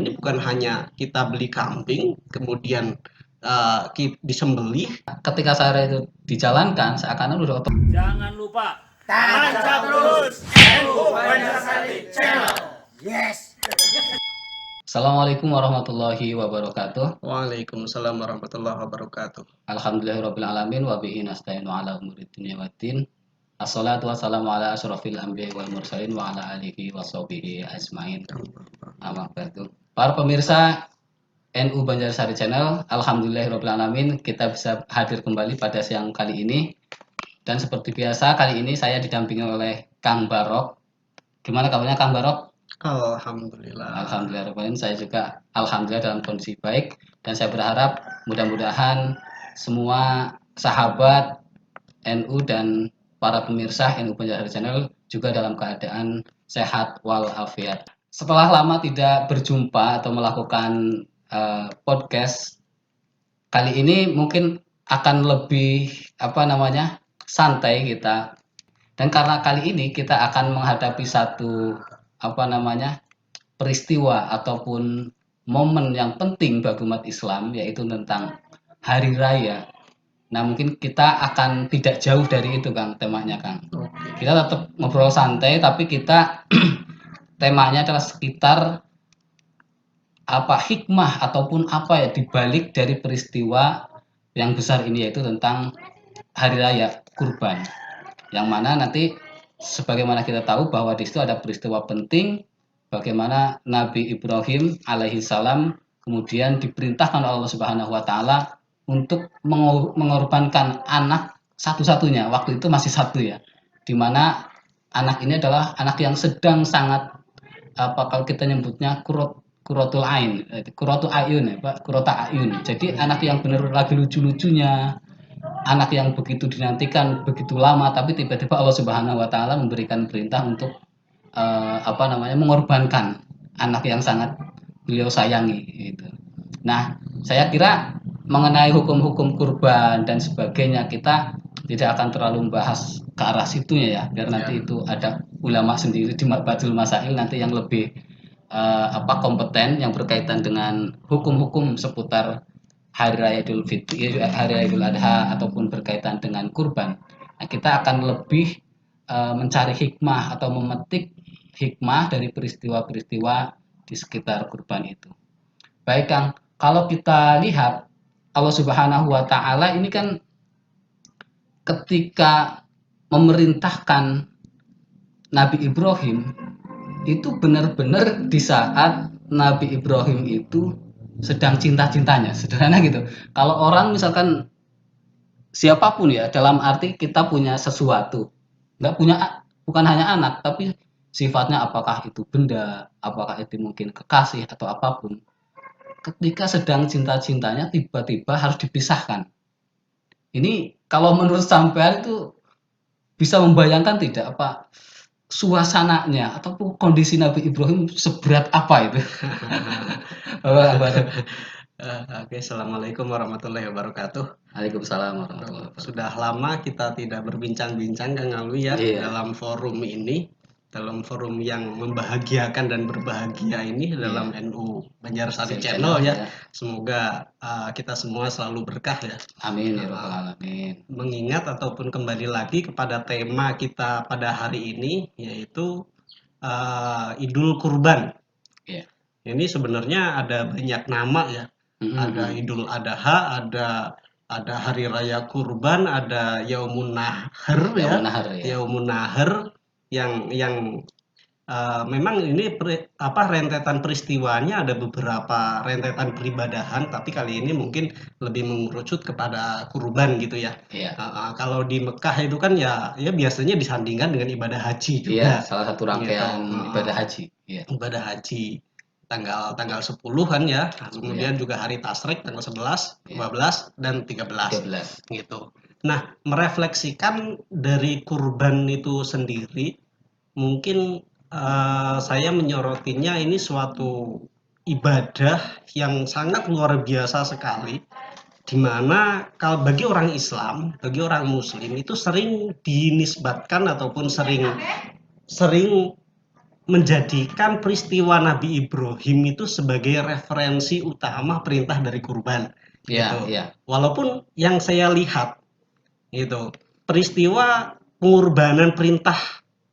ini bukan hanya kita beli kambing, kemudian disembelih. Ketika syariah itu dijalankan, seakan-akan udah Jangan lupa tancap terus NU Banjarsari Channel. Yes. Assalamualaikum warahmatullahi wabarakatuh. Waalaikumsalam warahmatullahi wabarakatuh. Alhamdulillahirabbil alamin wa bihi nasta'inu ala umuri dunya waddin. Assalatu wassalamu ala asyrofil anbiya'i wal mursalin wa ala alihi wa sahbihi ajmain. Amma ba'du. Para pemirsa NU Banjarsari Channel, alhamdulillahirabbil alamin, kita bisa hadir kembali pada siang kali ini. Dan seperti biasa, kali ini saya didampingi oleh Kang Barok. Gimana kabarnya Kang Barok? Alhamdulillah. Alhamdulillah, saya juga alhamdulillah dalam kondisi baik, dan saya berharap mudah-mudahan semua sahabat NU dan para pemirsa NU Banjarsari Channel juga dalam keadaan sehat walafiat. Setelah lama tidak berjumpa atau melakukan podcast, kali ini mungkin akan lebih santai kita. Dan karena kali ini kita akan menghadapi satu peristiwa ataupun momen yang penting bagi umat Islam, yaitu tentang hari raya. Nah, mungkin kita akan tidak jauh dari itu, Kang, temanya, Kang. Kita tetap ngobrol santai, tapi kita temanya adalah sekitar hikmah ataupun dibalik dari peristiwa yang besar ini, yaitu tentang hari raya Kurban. Yang mana nanti sebagaimana kita tahu bahwa di situ ada peristiwa penting bagaimana Nabi Ibrahim alaihi salam kemudian diperintahkan oleh Allah Subhanahu wa taala untuk mengorbankan anak satu-satunya. Waktu itu masih satu ya. Di mana anak ini adalah anak yang sedang sangat kalau kita nyebutnya qurratul ayun ya, Pak, qurrata ayun. Jadi anak yang benar lagi lucu-lucunya, anak yang begitu dinantikan begitu lama, tapi tiba-tiba Allah Subhanahu wa taala memberikan perintah untuk mengorbankan anak yang sangat beliau sayangi gitu. Nah, saya kira mengenai hukum-hukum kurban dan sebagainya kita tidak akan terlalu membahas ke arah situnya ya, biar nanti itu ada ulama sendiri di Badul Masail nanti yang lebih kompeten yang berkaitan dengan hukum-hukum seputar hari raya Idul Fitri, hari raya Idul Adha ataupun berkaitan dengan kurban. Nah, kita akan lebih mencari hikmah atau memetik hikmah dari peristiwa-peristiwa di sekitar kurban itu. Baik, Kang, kalau kita lihat Allah Subhanahu wa taala ini kan ketika memerintahkan Nabi Ibrahim itu benar-benar di saat Nabi Ibrahim itu sedang cinta-cintanya, sederhana gitu. Kalau orang misalkan siapapun ya, dalam arti kita punya sesuatu, bukan hanya anak, tapi sifatnya apakah itu benda, apakah itu mungkin kekasih atau apapun. Ketika sedang cinta-cintanya tiba-tiba harus dipisahkan. Ini kalau menurut sampean itu bisa membayangkan tidak suasananya ataupun kondisi Nabi Ibrahim seberat apa itu? Oke, assalamualaikum warahmatullahi wabarakatuh. Waalaikumsalam warahmatullahi wabarakatuh. Sudah lama kita tidak berbincang-bincang, Kang Alwi ya, dalam forum ini, dalam forum yang membahagiakan dan berbahagia ini dalam NU Banjarsari Channel ya. Semoga kita semua selalu berkah ya. Amin ya rabbal alamin. Mengingat ataupun kembali lagi kepada tema kita pada hari ini, yaitu Idul Kurban. Yeah. Ini sebenarnya ada banyak nama ya. Ada Idul Adha, ada Hari Raya Kurban, ada Yaumun Nahar ya. Yaumun Nahar yang memang ini rentetan peristiwanya ada beberapa rentetan peribadahan, tapi kali ini mungkin lebih mengerucut kepada kurban gitu ya. Yeah. Kalau di Mekah itu kan ya biasanya disandingkan dengan ibadah haji juga. Iya, salah satu rangkaian ibadah haji. Yeah. Ibadah haji tanggal 10-an ya. Kemudian juga hari Tasyrik tanggal 11, 12 dan 13 gitu. Nah, merefleksikan dari kurban itu sendiri, mungkin saya menyorotinya ini suatu ibadah yang sangat luar biasa sekali, di mana kalau bagi orang Islam, bagi orang Muslim itu sering dinisbatkan ataupun sering menjadikan peristiwa Nabi Ibrahim itu sebagai referensi utama perintah dari kurban Iya, gitu. iya. Walaupun yang saya lihat gitu, peristiwa pengorbanan perintah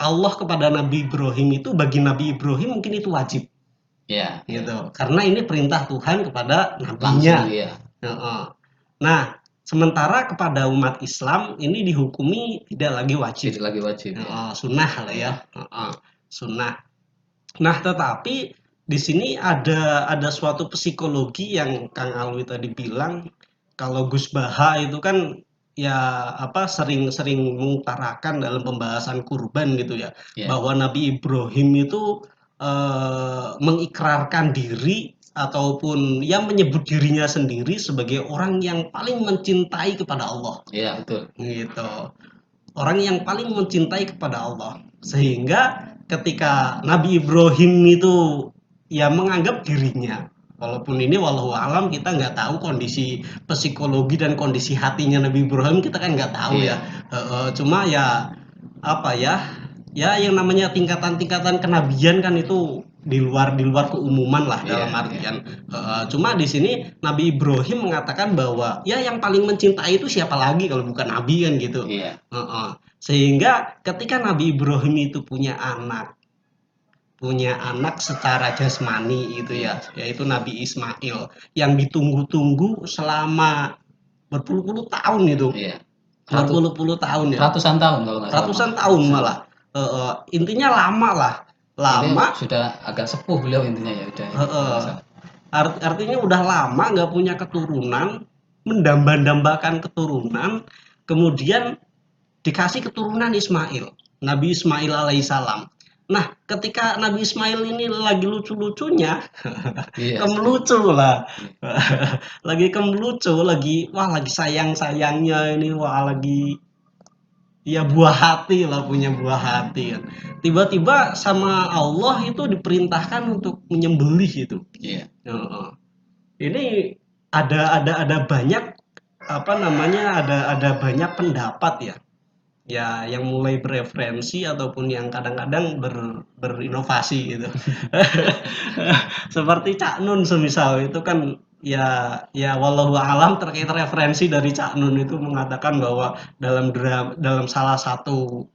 Allah kepada Nabi Ibrahim itu bagi Nabi Ibrahim mungkin itu wajib Iya, iya. gitu. Karena ini perintah Tuhan kepada nabinya. Langsung ya. Heeh. Nah, sementara kepada umat Islam ini dihukumi tidak lagi wajib. Tidak lagi wajib ya. Sunnah lah ya. Sunnah. Nah, tetapi di sini ada suatu psikologi yang Kang Alwi tadi bilang kalau Gus Baha itu kan ya sering mengutarakan dalam pembahasan kurban gitu ya, Ya. bahwa Nabi Ibrahim itu mengikrarkan diri ataupun yang menyebut dirinya sendiri sebagai orang yang paling mencintai kepada Allah Iya, betul. gitu. Orang yang paling mencintai kepada Allah. Sehingga ketika Nabi Ibrahim itu ya menganggap dirinya, walaupun ini wallahu alam kita nggak tahu kondisi psikologi dan kondisi hatinya Nabi Ibrahim, kita kan nggak tahu Iya. ya. Cuma ya apa ya yang namanya tingkatan-tingkatan kenabian kan itu di luar keumuman lah Iya, dalam artian. Cuma di sini Nabi Ibrahim mengatakan bahwa ya yang paling mencintai itu siapa lagi kalau bukan Nabi kan gitu. Iya. Sehingga ketika Nabi Ibrahim itu punya anak secara jasmani itu ya, yaitu Nabi Ismail yang ditunggu-tunggu selama berpuluh-puluh tahun itu. Iya. Berpuluh-puluh tahun ya. Ratusan tahun kalau nggak salah. Ratusan tahun malah. Intinya lama lah. Lama. Ini sudah agak sepuh beliau intinya ya udah. Artinya udah lama nggak punya keturunan, mendamba-dambakan keturunan, kemudian dikasih keturunan Ismail, Nabi Ismail alaihissalam. Nah, ketika Nabi Ismail ini lagi lucu-lucunya, Iya. kemelucu lah, lagi kemelucu, lagi sayang-sayangnya ini, lagi ya buah hati lah, punya buah hati kan. Tiba-tiba sama Allah itu diperintahkan untuk menyembelih itu. Iya. Ini ada banyak ada banyak pendapat ya yang mulai bereferensi ataupun yang kadang-kadang berinovasi gitu. Seperti Cak Nun semisal itu kan ya wallahu alam terkait referensi dari Cak Nun itu mengatakan bahwa dalam salah satu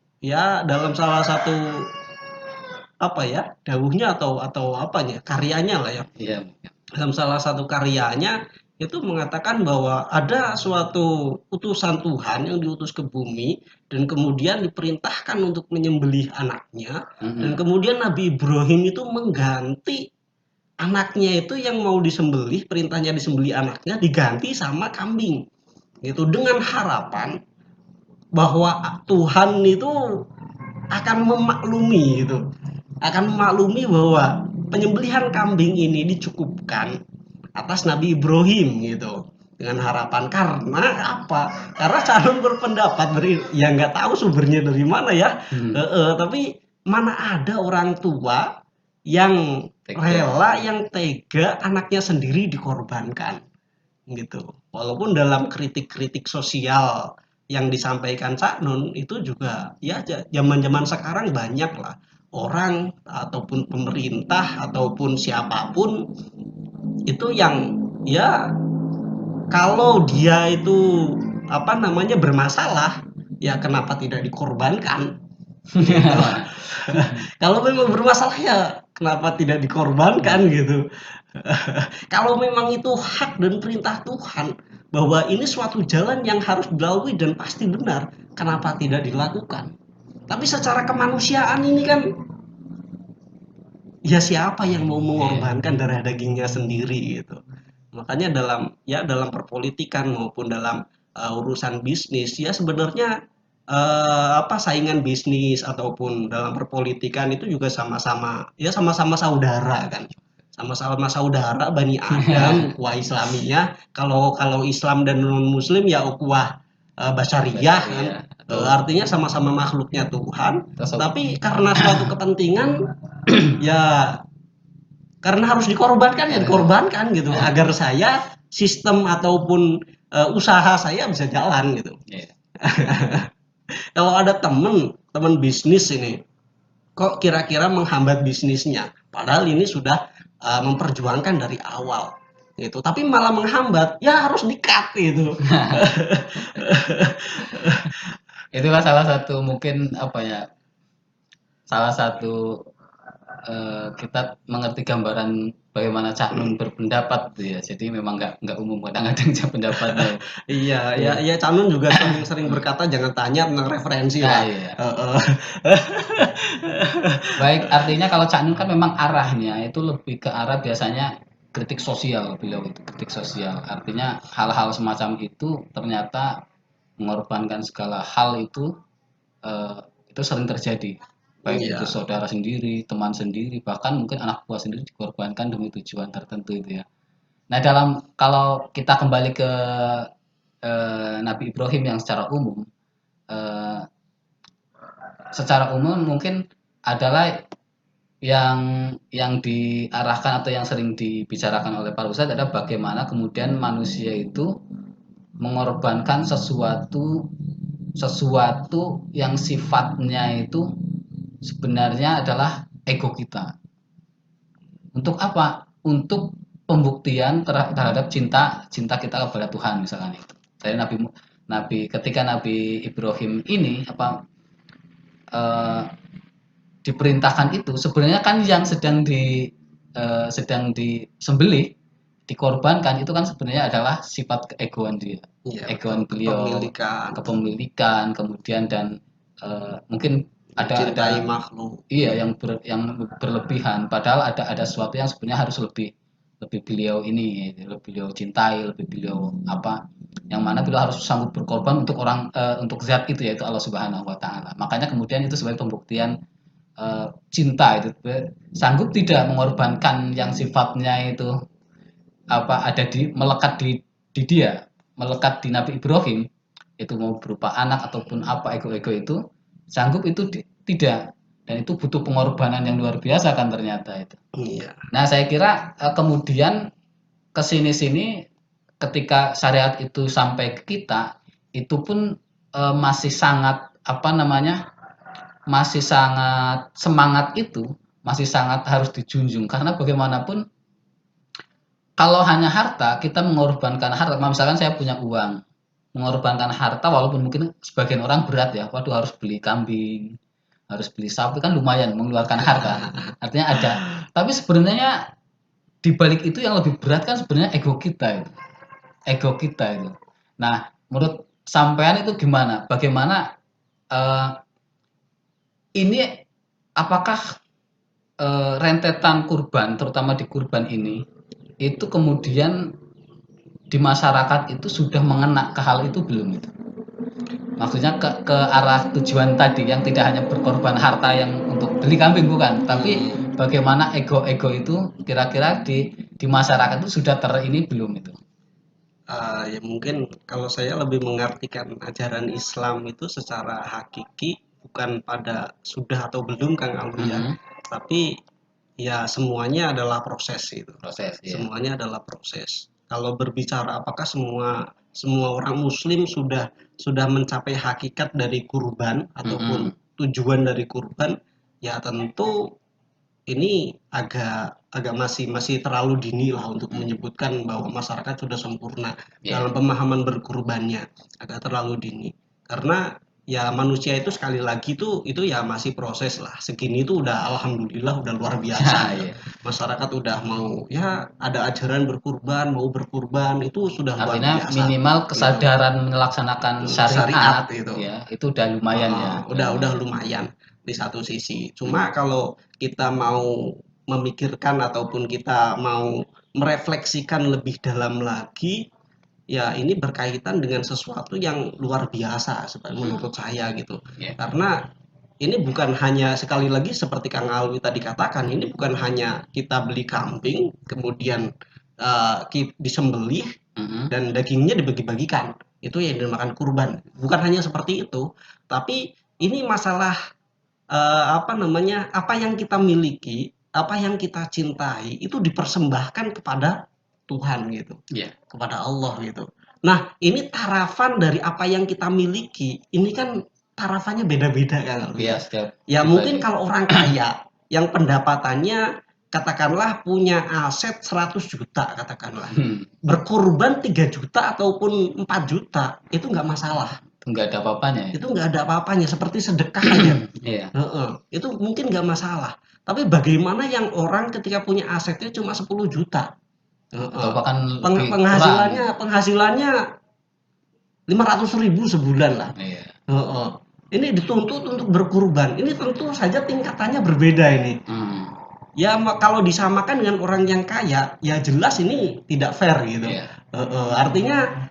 dawuhnya atau apanya karyanya lah ya. Iya. Dalam salah satu karyanya itu mengatakan bahwa ada suatu utusan Tuhan yang diutus ke bumi dan kemudian diperintahkan untuk menyembelih anaknya, dan kemudian Nabi Ibrahim itu mengganti anaknya itu yang mau disembelih, perintahnya disembelih anaknya diganti sama kambing gitu, dengan harapan bahwa Tuhan itu akan memaklumi bahwa penyembelihan kambing ini dicukupkan atas Nabi Ibrahim gitu, dengan harapan karena apa? Karena calon berpendapat ya nggak tahu sumbernya dari mana ya, tapi mana ada orang tua yang rela, yang tega anaknya sendiri dikorbankan gitu. Walaupun dalam kritik-kritik sosial yang disampaikan Cak Nun itu juga ya zaman-zaman sekarang banyak lah orang ataupun pemerintah ataupun siapapun itu yang ya kalau dia itu bermasalah ya kenapa tidak dikorbankan gitu. Kalau memang bermasalah ya kenapa tidak dikorbankan gitu. Kalau memang itu hak dan perintah Tuhan bahwa ini suatu jalan yang harus dilalui dan pasti benar, kenapa tidak dilakukan? Tapi secara kemanusiaan ini kan ya siapa yang mau mengorbankan darah dagingnya sendiri gitu. Makanya dalam perpolitikan maupun dalam urusan bisnis ya sebenarnya saingan bisnis ataupun dalam perpolitikan itu juga sama-sama saudara kan. Sama-sama saudara Bani Adam, ukhuwah Islamiyah. Kalau Islam dan non Muslim ya ukhuwah basyariyah kan. Artinya sama-sama makhluknya Tuhan, tapi karena suatu kepentingan ya karena harus dikorbankan ya dikorbankan gitu agar sistem ataupun usaha saya bisa jalan gitu. Kalau ada teman bisnis ini kok kira-kira menghambat bisnisnya. Padahal ini sudah memperjuangkan dari awal gitu. Tapi malah menghambat, ya harus di-cut gitu. Itu kan salah satu mungkin apa ya? Salah satu kita mengerti gambaran bagaimana Cak Nun berpendapat gitu ya. Jadi memang nggak umum kadang-kadang pendapatnya. Iya, ya, Iya. ya Canun juga sering berkata jangan tanya tentang referensi Nah, lah. iya. Heeh. Baik, artinya kalau Cak Nun kan memang arahnya itu lebih ke arah biasanya kritik sosial, beliau itu kritik sosial. Artinya hal-hal semacam itu ternyata mengorbankan segala hal eh, itu sering terjadi. Baik itu Iya, saudara sendiri, teman sendiri, bahkan mungkin anak buah sendiri dikorbankan demi tujuan tertentu itu ya. Nah, kalau kita kembali ke Nabi Ibrahim yang eh, secara umum mungkin adalah yang diarahkan atau yang sering dibicarakan oleh para ustadz adalah bagaimana kemudian manusia itu mengorbankan sesuatu yang sifatnya itu sebenarnya adalah ego kita. Untuk apa? Untuk pembuktian terhadap cinta kita kepada Tuhan misalkan itu. Dari ketika Nabi Ibrahim ini eh, diperintahkan itu sebenarnya kan yang sedang disembelih dikorbankan itu kan sebenarnya adalah sifat keegoan dia, iya betul. egoan beliau, Kepemilikan, kepemilikan, kemudian dan mungkin ada mencintai makhluk. iya yang berlebihan padahal ada sesuatu yang sebenarnya harus lebih lebih beliau cintai, lebih beliau yang mana beliau harus sanggup berkorban untuk zat itu yaitu Allah Subhanahu wa taala. Makanya kemudian itu sebagai pembuktian cinta itu sanggup tidak mengorbankan yang sifatnya itu ada melekat di dia, melekat di Nabi Ibrahim itu mau berupa anak ataupun apa ego-ego itu sanggup itu tidak, dan itu butuh pengorbanan yang luar biasa kan ternyata itu. Iya, Nah, saya kira kemudian kesini-sini ketika syariat itu sampai ke kita itu pun masih sangat masih sangat semangat itu masih sangat harus dijunjung karena bagaimanapun kalau hanya harta kita mengorbankan harta, misalkan saya punya uang mengorbankan harta walaupun mungkin sebagian orang berat ya, waduh harus beli kambing, harus beli sapi kan lumayan mengeluarkan harta, artinya ada, tapi sebenarnya di balik itu yang lebih berat kan sebenarnya ego kita itu. Nah, menurut sampean itu gimana, bagaimana eh, ini apakah rentetan kurban terutama di kurban ini itu kemudian di masyarakat itu sudah mengena ke hal itu belum itu? Maksudnya ke arah tujuan tadi yang tidak hanya berkorban harta yang untuk beli kambing bukan, tapi bagaimana ego-ego itu kira-kira di masyarakat itu sudah ini belum itu? ya mungkin kalau saya lebih mengartikan ajaran Islam itu secara hakiki bukan pada sudah atau belum Kang Alwi ya, Mhm. tapi ya semuanya adalah proses itu. Proses ya. Semuanya adalah proses. Kalau berbicara apakah semua semua orang muslim sudah mencapai hakikat dari kurban ataupun Mhm. tujuan dari kurban, ya tentu ini agak agak masih masih terlalu dini lah untuk menyebutkan bahwa masyarakat sudah sempurna Ya. dalam pemahaman berkurbannya, agak terlalu dini. Karena ya manusia itu sekali lagi itu ya masih proses lah. Segini itu udah alhamdulillah udah luar biasa gitu. Iya. Masyarakat udah mau ya ada ajaran berkurban, mau berkurban itu sudah luar Artinya biasa minimal gitu. kesadaran melaksanakan Syariat syariat itu. ya, itu udah lumayan ya. Udah lumayan di satu sisi. Cuma kalau kita mau memikirkan ataupun kita mau merefleksikan lebih dalam lagi, ya ini berkaitan dengan sesuatu yang luar biasa menurut saya gitu. Ya. Karena ini bukan hanya sekali lagi seperti Kang Alwi tadi katakan, ini bukan hanya kita beli kambing kemudian disembelih Mhm. dan dagingnya dibagi-bagikan. Itu yang dinamakan kurban. Bukan hanya seperti itu, tapi ini masalah apa namanya? Apa yang kita miliki, apa yang kita cintai itu dipersembahkan kepada Tuhan gitu, Ya. kepada Allah gitu. Nah, ini tarafan dari apa yang kita miliki, ini kan tarafannya beda-beda kan. Iya, setiap Ya pribadi. mungkin kalau orang kaya yang pendapatannya katakanlah punya aset 100 juta katakanlah. Berkurban 3 juta ataupun 4 juta itu nggak masalah. Nggak ada apa-apanya ya. Itu nggak ada apa-apanya seperti sedekah aja. Iya. Heeh, itu mungkin nggak masalah. Tapi bagaimana yang orang ketika punya asetnya cuma 10 juta? Atau Heeh. bahkan lebih Penghasilannya 500.000 sebulan lah. Iya. Heeh. Ini dituntut untuk berkurban. Ini tentu saja tingkatannya berbeda ini. Ya kalau disamakan dengan orang yang kaya, ya jelas ini tidak fair gitu. Iya. Artinya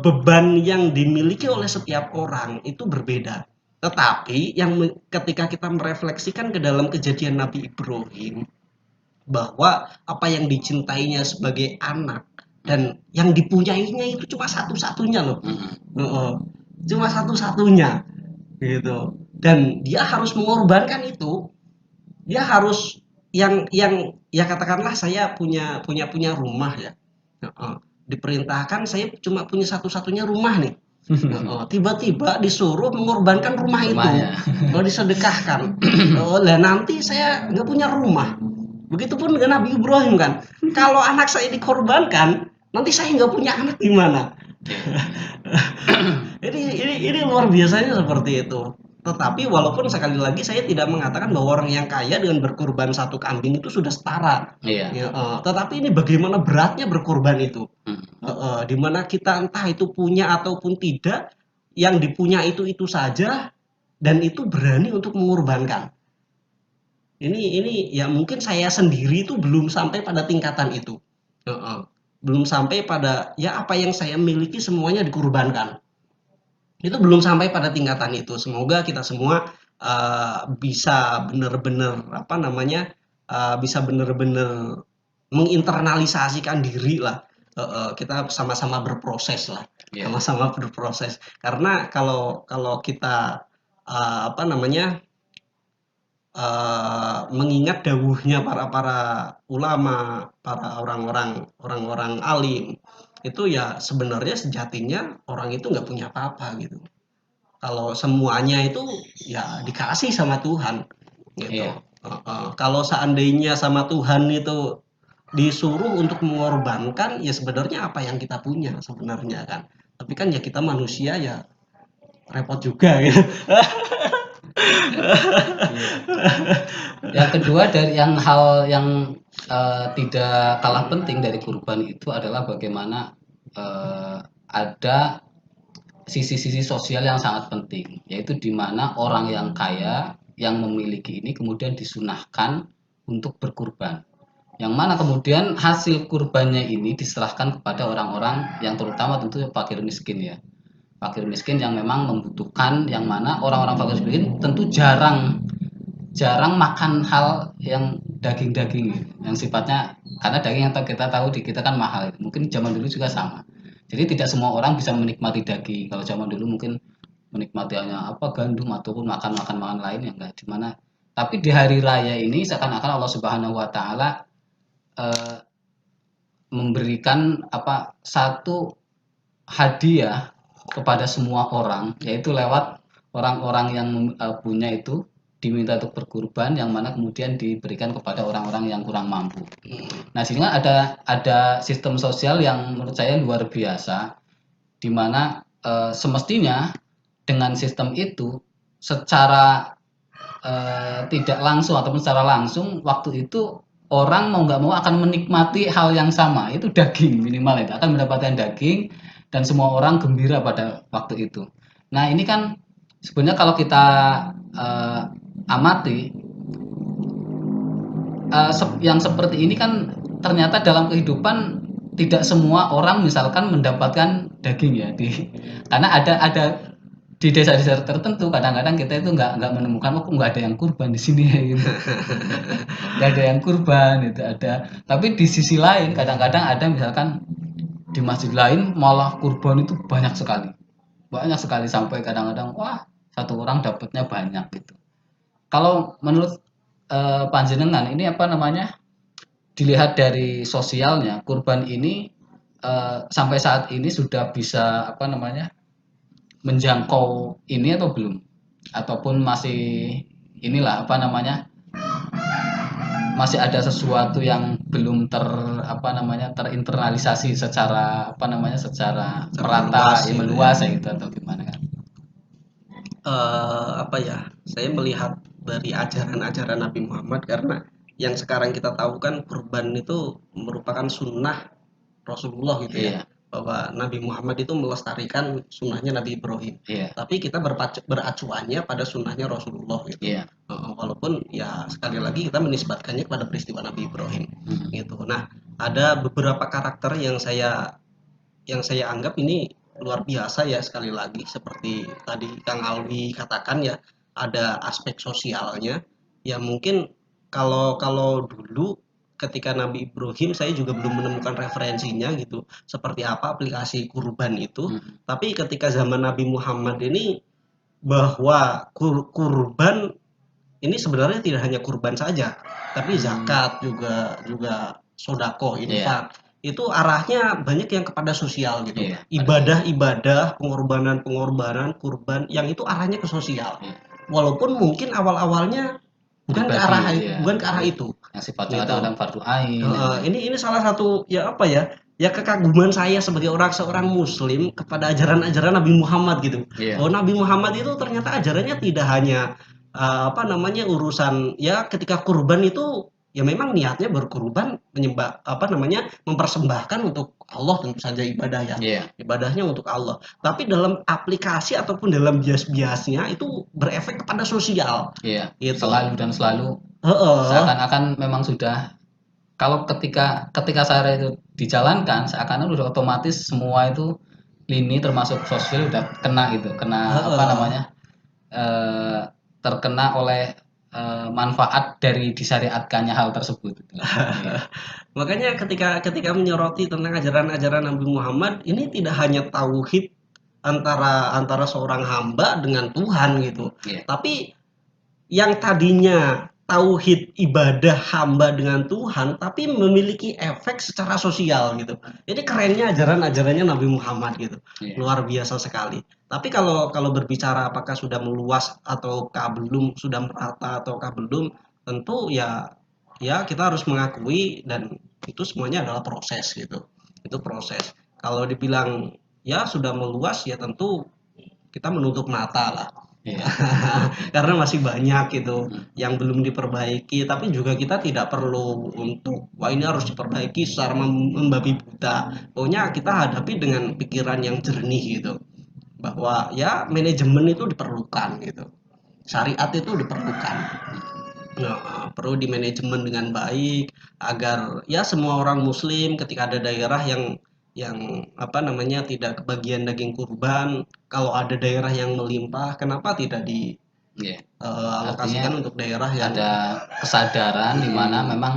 beban yang dimiliki oleh setiap orang itu berbeda. Tetapi ketika kita merefleksikan ke dalam kejadian Nabi Ibrahim, bahwa apa yang dicintainya sebagai anak dan yang dipunyainya itu cuma satu-satunya loh. Cuma satu-satunya gitu. Dan dia harus mengorbankan itu. Dia harus yang ya katakanlah saya punya rumah ya. Diperintahkan saya cuma punya satu-satunya rumah nih. Tiba-tiba disuruh mengorbankan rumah Rumahnya. itu, disedekahkan. Lah nanti saya nggak punya rumah. Begitupun dengan Nabi Ibrahim kan. Kalau anak saya dikorbankan, nanti saya nggak punya anak gimana? ini luar biasanya seperti itu. Tetapi walaupun sekali lagi saya tidak mengatakan bahwa orang yang kaya dengan berkurban satu kambing itu sudah setara. Iya. Ya, tetapi ini bagaimana beratnya berkurban itu. Dimana kita entah itu punya ataupun tidak, yang dipunya itu saja dan itu berani untuk mengorbankan. Ini ya mungkin saya sendiri itu belum sampai pada tingkatan itu. Belum sampai pada ya apa yang saya miliki semuanya dikorbankan. Itu belum sampai pada tingkatan itu. Semoga kita semua bisa benar-benar bisa benar-benar menginternalisasikan diri lah. Kita sama-sama berproses lah. Yeah. Sama-sama berproses. Karena kalau kita mengingat dawuhnya para ulama, para orang-orang alim, itu ya sebenarnya sejatinya orang itu nggak punya apa-apa gitu. Kalau semuanya itu ya dikasih sama Tuhan gitu. Iya. Kalau seandainya sama Tuhan itu disuruh untuk mengorbankan, ya sebenarnya apa yang kita punya sebenarnya kan. Tapi kan ya kita manusia ya repot juga gitu. Yang kedua dari hal yang tidak kalah penting dari kurban itu adalah bagaimana ada sisi-sisi sosial yang sangat penting, yaitu di mana orang yang kaya yang memiliki ini kemudian disunahkan untuk berkurban. Yang mana kemudian hasil kurbannya ini diserahkan kepada orang-orang yang terutama tentu fakir miskin ya. Fakir miskin yang memang membutuhkan, yang mana orang-orang fakir miskin tentu jarang makan hal yang daging-daging yang sifatnya, karena daging yang kita tahu di kita kan mahal. Mungkin zaman dulu juga sama. Jadi tidak semua orang bisa menikmati daging. Kalau zaman dulu mungkin menikmati hanya gandum ataupun makan lain yang enggak di mana. Tapi di hari raya ini seakan-akan Allah Subhanahu wa taala memberikan satu hadiah kepada semua orang, yaitu lewat orang-orang yang punya itu diminta untuk berkurban, yang mana kemudian diberikan kepada orang-orang yang kurang mampu. Nah, sini kan ada sistem sosial yang menurut saya luar biasa, di mana semestinya dengan sistem itu secara tidak langsung ataupun secara langsung waktu itu orang mau nggak mau akan menikmati hal yang sama, itu daging minimal itu akan mendapatkan daging dan semua orang gembira pada waktu itu. Nah ini kan sebenarnya kalau kita amati yang seperti ini kan ternyata dalam kehidupan tidak semua orang misalkan mendapatkan daging ya karena ada di desa-desa tertentu kadang-kadang kita itu nggak menemukan nggak ada yang kurban di sini ya gitu. Nggak ada yang kurban itu ada, tapi di sisi lain kadang-kadang ada misalkan di masjid lain malah kurban itu banyak sekali sampai kadang-kadang satu orang dapatnya banyak gitu. Kalau menurut panjenengan ini dilihat dari sosialnya kurban ini sampai saat ini sudah bisa menjangkau ini atau belum? ataupun masih inilah apa namanya, masih ada sesuatu yang belum terinternalisasi secara apa namanya, secara Secara merata, meluas gitu ya. meluas ya gitu atau gimana kan? Apa ya, saya melihat dari ajaran-ajaran Nabi Muhammad, karena yang sekarang kita tahu kan kurban itu merupakan sunnah Rasulullah gitu ya, Iya, bahwa Nabi Muhammad itu melestarikan sunnahnya Nabi Ibrahim, iya, tapi kita beracuannya pada sunnahnya Rasulullah gitu. iya. Walaupun ya sekali lagi kita menisbatkannya kepada peristiwa Nabi Ibrahim Mhm. gitu. Nah, ada beberapa karakter yang saya anggap ini luar biasa ya, sekali lagi seperti tadi Kang Alwi katakan ya, ada aspek sosialnya. Ya mungkin kalau kalau dulu ketika Nabi Ibrahim saya juga belum menemukan referensinya gitu, seperti apa aplikasi kurban itu. Mhm. Tapi ketika zaman Nabi Muhammad ini, bahwa kurban ini sebenarnya tidak hanya kurban saja, tapi zakat juga juga sodako, Iya, infak. Itu arahnya banyak yang kepada sosial gitu. iya, Ibadah-ibadah, pengorbanan-pengorbanan, kurban yang itu arahnya ke sosial. iya. Walaupun mungkin awal-awalnya Pribadi, iya, bukan ke arah itu yang sifatnya gitu. kadang-kadang fardu ain Heeh, gitu. ini salah satu ya apa ya? Ya kekaguman saya sebagai seorang muslim kepada ajaran-ajaran Nabi Muhammad gitu. Iya, Bahwa Nabi Muhammad itu ternyata ajarannya tidak hanya apa namanya, urusan ya ketika kurban itu ya memang niatnya berkurban menyembah apa namanya, mempersembahkan untuk Allah, tentu saja ibadah ya. iya, Ibadahnya untuk Allah. Tapi dalam aplikasi ataupun dalam bias-biasnya itu berefek kepada sosial iya. gitu. Selalu dan selalu Heeh. seakan-akan memang sudah, kalau ketika ketika syariat itu dijalankan seakan-akan udah otomatis semua itu lini termasuk sosial udah kena gitu, kena apa Heeh. namanya, eh, terkena oleh manfaat dari disyariatkannya hal tersebut gitu. Iya, Makanya ketika ketika menyoroti tentang ajaran-ajaran Nabi Muhammad, ini tidak hanya tauhid antara antara seorang hamba dengan Tuhan gitu. iya, Tapi yang tadinya tauhid ibadah hamba dengan Tuhan, tapi memiliki efek secara sosial gitu. Jadi kerennya ajaran-ajarannya Nabi Muhammad gitu. iya. Luar biasa sekali. Tapi kalau kalau berbicara apakah sudah meluas ataukah belum, sudah merata ataukah belum, tentu ya ya kita harus mengakui, dan itu semuanya adalah proses gitu. Itu proses. Kalau dibilang ya sudah meluas, ya tentu kita menutup mata lah. Iya. Karena masih banyak gitu Hmm. yang belum diperbaiki, tapi juga kita tidak perlu untuk wah ini harus diperbaiki secara membabi buta. Pokoknya kita hadapi dengan pikiran yang jernih gitu, bahwa ya manajemen itu diperlukan gitu, syariat itu diperlukan. Nah, perlu dimanajemen dengan baik agar ya semua orang muslim ketika ada daerah yang apa namanya tidak kebagian daging kurban, kalau ada daerah yang melimpah, kenapa tidak Iya. alokasikan Artinya untuk daerah yang ada kesadaran di mana hmm, memang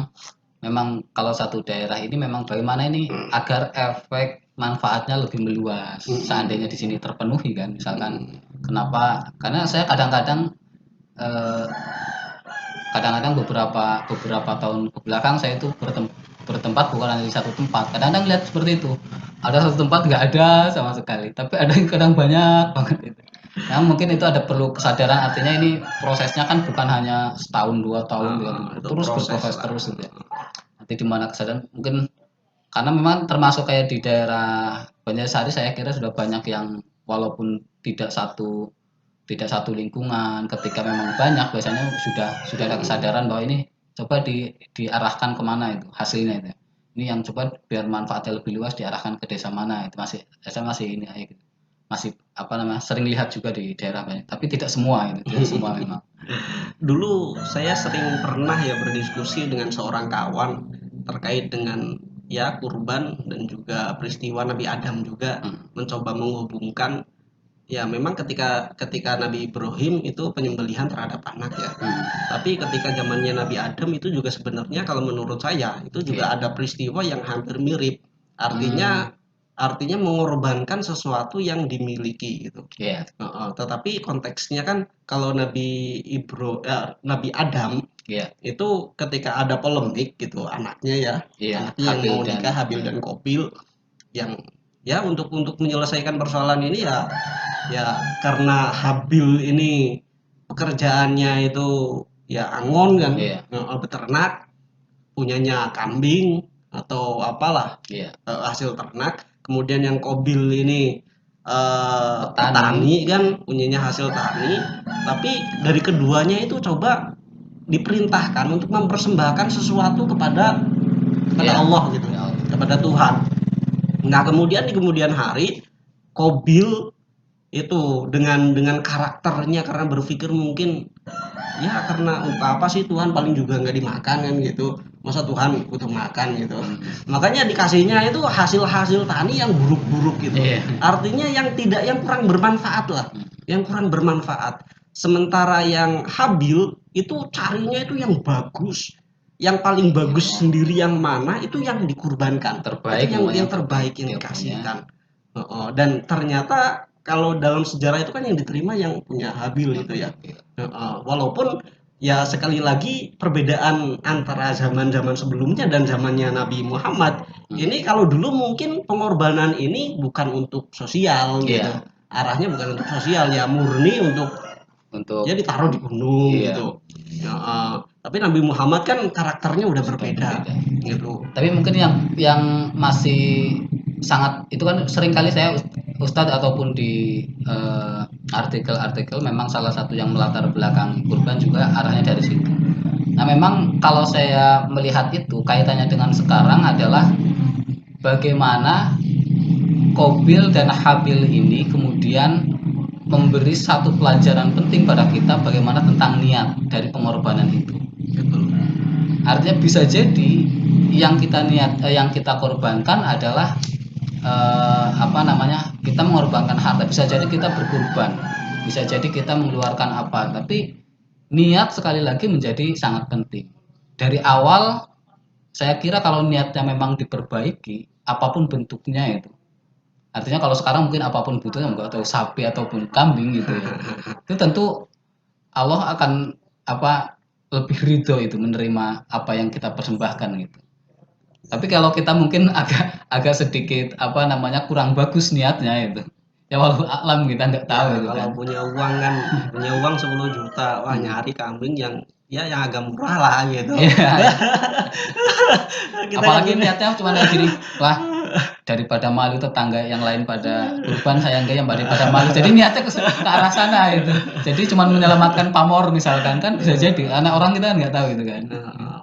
memang kalau satu daerah ini memang bagaimana ini agar efek manfaatnya lebih meluas. Seandainya di sini terpenuhi kan, misalkan kenapa? Karena saya kadang-kadang eh, kadang-kadang beberapa beberapa tahun ke belakang saya itu bertempat bukan hanya di satu tempat. Kadang-kadang lihat seperti itu. Ada satu tempat nggak ada sama sekali, tapi ada yang kadang banyak banget itu. Nah, mungkin itu ada perlu kesadaran, artinya ini prosesnya kan bukan hanya setahun, 2 tahun, itu terus proses berproses lah. terus gitu ya. Nanti di mana kesadaran mungkin karena memang termasuk kayak di daerah Banjarsari saya kira sudah banyak yang walaupun tidak satu lingkungan, ketika memang banyak biasanya sudah ada kesadaran bahwa ini coba diarahkan kemana itu hasilnya itu. Ini yang coba biar manfaatnya lebih luas diarahkan ke desa mana itu masih saya masih ini aja gitu. Masih apa namanya sering lihat juga di daerah banyak, tapi tidak semua itu, tidak semua memang. Dulu saya sering pernah ya berdiskusi dengan seorang kawan terkait dengan ya kurban dan juga peristiwa Nabi Adam juga, Hmm, mencoba menghubungkan. Ya memang ketika ketika Nabi Ibrahim itu penyembelihan terhadap anak ya. hmm, Tapi ketika zamannya Nabi Adam itu juga sebenarnya kalau menurut saya itu juga iya. ada peristiwa yang hampir mirip. Hmm, Artinya mengorbankan sesuatu yang dimiliki gitu. iya, Tetapi konteksnya kan kalau Nabi Adam iya, itu ketika ada polemik gitu, anaknya ya, iya, anaknya yang Habil mau dan nikah, Habil dan Kopil, yang ya untuk menyelesaikan persoalan ini ya, ya karena Habil ini pekerjaannya itu ya angon kan, Iya. beternak, punyanya kambing atau apalah, Iya. hasil ternak. Kemudian yang Kobil ini Petani. petani kan, punyanya hasil tani. Tapi dari keduanya itu coba diperintahkan untuk mempersembahkan sesuatu kepada Iya. Allah gitu, Ya Allah. kepada Tuhan. Nah, kemudian di kemudian hari Kobil itu dengan karakternya, karena berpikir mungkin ya karena untuk apa sih Tuhan, paling juga nggak dimakan kan gitu, masa Tuhan butuh makan gitu. Makanya dikasihnya itu hasil-hasil tani yang buruk-buruk gitu. Iya. Artinya yang kurang bermanfaat lah, yang kurang bermanfaat. Sementara yang Habil itu carinya itu yang bagus, yang paling bagus sendiri, yang mana itu yang dikurbankan, Terbaik, itu yang yang terbaik yang dia dikasihkan. Dan ternyata kalau dalam sejarah itu kan yang diterima yang punya Habil itu ya. Walaupun ya sekali lagi perbedaan antara zaman-zaman sebelumnya dan zamannya Nabi Muhammad. Ini kalau dulu mungkin pengorbanan ini bukan untuk sosial gitu. Iya. Arahnya bukan untuk sosial, ya murni untuk ya ditaruh di gunung Iya. gitu. Tapi Nabi Muhammad kan karakternya udah berbeda gitu. Tapi mungkin yang masih sangat itu kan sering kali saya Ustadz ataupun di artikel-artikel memang salah satu yang melatar belakang kurban juga arahnya dari situ. Nah, memang kalau saya melihat itu kaitannya dengan sekarang adalah bagaimana Kobil dan Habil ini kemudian memberi satu pelajaran penting pada kita bagaimana tentang niat dari pengorbanan itu. Artinya bisa jadi yang kita korbankan adalah kita mengorbankan harta, bisa jadi kita berkorban, bisa jadi kita mengeluarkan apa, tapi niat sekali lagi menjadi sangat penting. Dari awal saya kira kalau niatnya memang diperbaiki, apapun bentuknya itu, artinya kalau sekarang mungkin apapun bentuknya, enggak tahu sapi ataupun kambing gitu ya, itu tentu Allah akan lebih ridho itu menerima apa yang kita persembahkan gitu. Tapi kalau kita mungkin agak sedikit kurang bagus niatnya itu, ya walau alam kita nggak tahu Ya, gitu kalau kan. punya uang 10 juta, wah nyari kambing yang agak murah lah gitu. Iya. Kita Apalagi kan niatnya cuma kayak gini, wah daripada malu tetangga yang lain pada kurban, saya enggak, yang daripada malu. Jadi niatnya ke arah sana itu. Jadi cuma menyelamatkan pamor misalkan, kan bisa jadi. Anak orang kita kan nggak tahu gitu kan.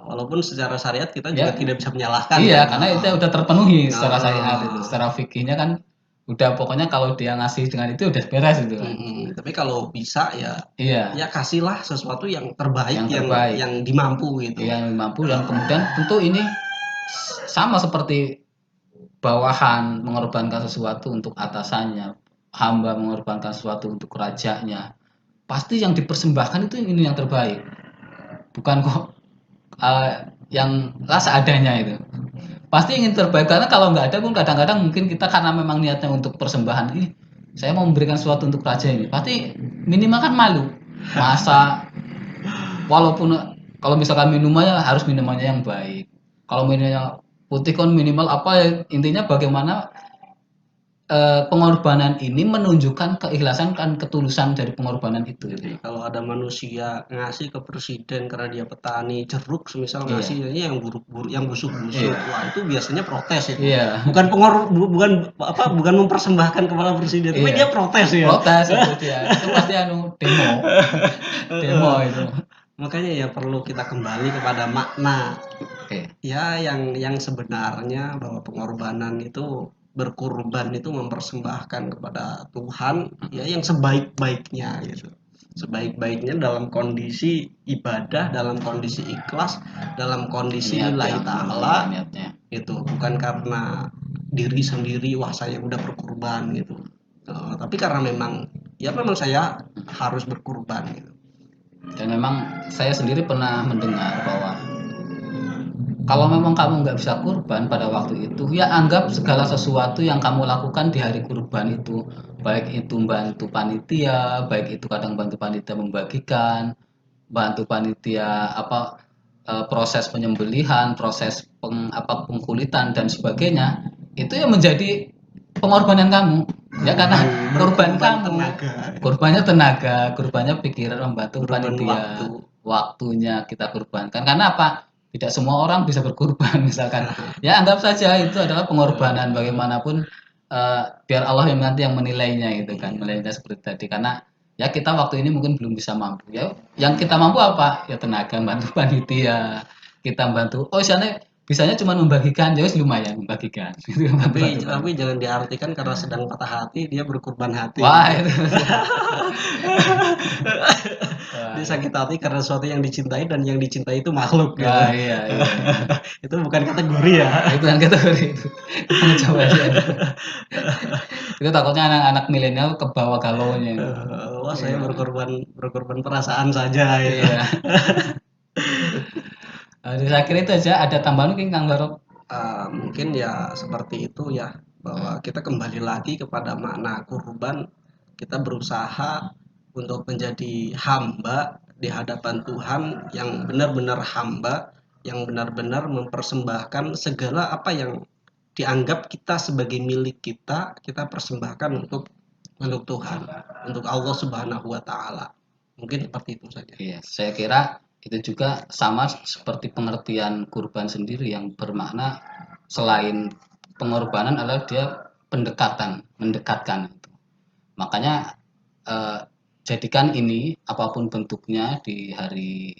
walaupun secara syariat kita Ya. juga tidak bisa menyalahkan. Iya, kan. karena itu udah terpenuhi secara syariat itu, secara fikihnya kan udah, pokoknya kalau dia ngasih dengan itu udah beres gitu kan. Tapi kalau bisa ya Iya. ya kasihlah sesuatu yang terbaik, Yang terbaik. yang dimampu gitu. Yang mampu, dan kemudian tentu ini sama seperti bawahan mengorbankan sesuatu untuk atasannya, hamba mengorbankan sesuatu untuk rajanya. Pasti yang dipersembahkan itu ini yang terbaik. Bukan kok yang seadanya itu. Pasti ingin terbaik, karena kalau nggak ada pun kadang-kadang mungkin kita karena memang niatnya untuk persembahan ini, saya mau memberikan sesuatu untuk raja ini, pasti minimal kan malu. Masa walaupun kalau misalkan minumannya harus minumannya yang baik. Kalau minumannya putih kan minimal intinya bagaimana pengorbanan ini menunjukkan keikhlasan dan ketulusan dari pengorbanan itu. Kalau ada manusia ngasih ke presiden karena dia petani jeruk, semisal ngasihnya yang buruk-buruk, yang busuk-busuk, wah itu biasanya protes itu. Iya. Bukan mempersembahkan kepada presiden, tapi dia protes ya. Protes itu dia. Itu pasti demo itu. Makanya ya perlu kita kembali kepada makna. Ya yang sebenarnya, bahwa pengorbanan itu, berkurban itu mempersembahkan kepada Tuhan ya yang sebaik-baiknya gitu. Sebaik-baiknya dalam kondisi ibadah, dalam kondisi ikhlas, dalam kondisi lillahi ta'ala gitu. Bukan karena diri sendiri, wah saya udah berkurban gitu. Tapi karena memang saya harus berkurban gitu. Dan memang saya sendiri pernah mendengar bahwa kalau memang kamu nggak bisa kurban pada waktu itu, ya anggap segala sesuatu yang kamu lakukan di hari kurban itu, baik itu bantu panitia, baik itu kadang bantu panitia membagikan, bantu panitia proses penyembelihan, proses pengkulitan dan sebagainya, itu yang menjadi pengorbanan kamu. Ya karena korban kamu. tenaga. Kurbannya tenaga, kurbannya pikiran membantu Kurban panitia, waktu. waktunya kita kurbankan. Karena apa? Tidak semua orang bisa berkurban misalkan. Ya anggap saja itu adalah pengorbanan bagaimanapun biar Allah yang nanti yang menilainya gitu kan, menilainya seperti tadi. Karena ya kita waktu ini mungkin belum bisa mampu. Ya yang kita mampu apa? Ya tenaga bantu panitia, kita bantu. Oh sana bisanya cuma membagikan, ya wis lumayan membagikan. Itu yang bantu Tapi panitia. jangan diartikan karena sedang patah hati dia berkorban hati. Wah itu. Dia sakit hati karena sesuatu yang dicintai dan yang dicintai itu makhluk gitu. Wah, iya, iya. Itu bukan kategori ya. Itu yang kategori itu. Coba aja. Itu takutnya anak-anak milenial ke bawah galaunya. Wah saya berkorban perasaan saja ya. Iya. Saya kira itu aja. Ada tambahan mungkin Kang Barok? Mungkin ya seperti itu ya, bahwa kita kembali lagi kepada makna kurban. Kita berusaha untuk menjadi hamba di hadapan Tuhan yang benar-benar hamba, yang benar-benar mempersembahkan segala apa yang dianggap kita sebagai milik kita, kita persembahkan untuk Tuhan, untuk Allah Subhanahu wa taala. Mungkin seperti itu saja. Iya, saya kira itu juga sama seperti pengertian kurban sendiri yang bermakna selain pengorbanan adalah dia pendekatan, mendekatkan. Makanya jadikan ini apapun bentuknya di hari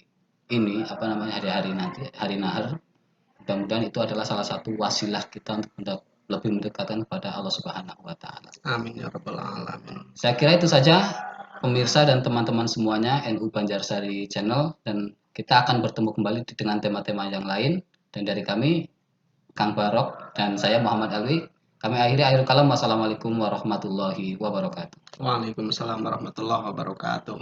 ini, apa namanya, hari-hari nanti, hari nahar, mudah-mudahan itu adalah salah satu wasilah kita untuk lebih mendekatkan kepada Allah Subhanahu wa taala. Amin ya rabbal alamin. Saya kira itu saja pemirsa dan teman-teman semuanya NU Banjarsari Channel, dan kita akan bertemu kembali dengan tema-tema yang lain. Dan dari kami Kang Barok dan saya Muhammad Alwi, kami akhiri akhir kalam. Wassalamualaikum warahmatullahi wabarakatuh. Waalaikumsalam warahmatullahi wabarakatuh.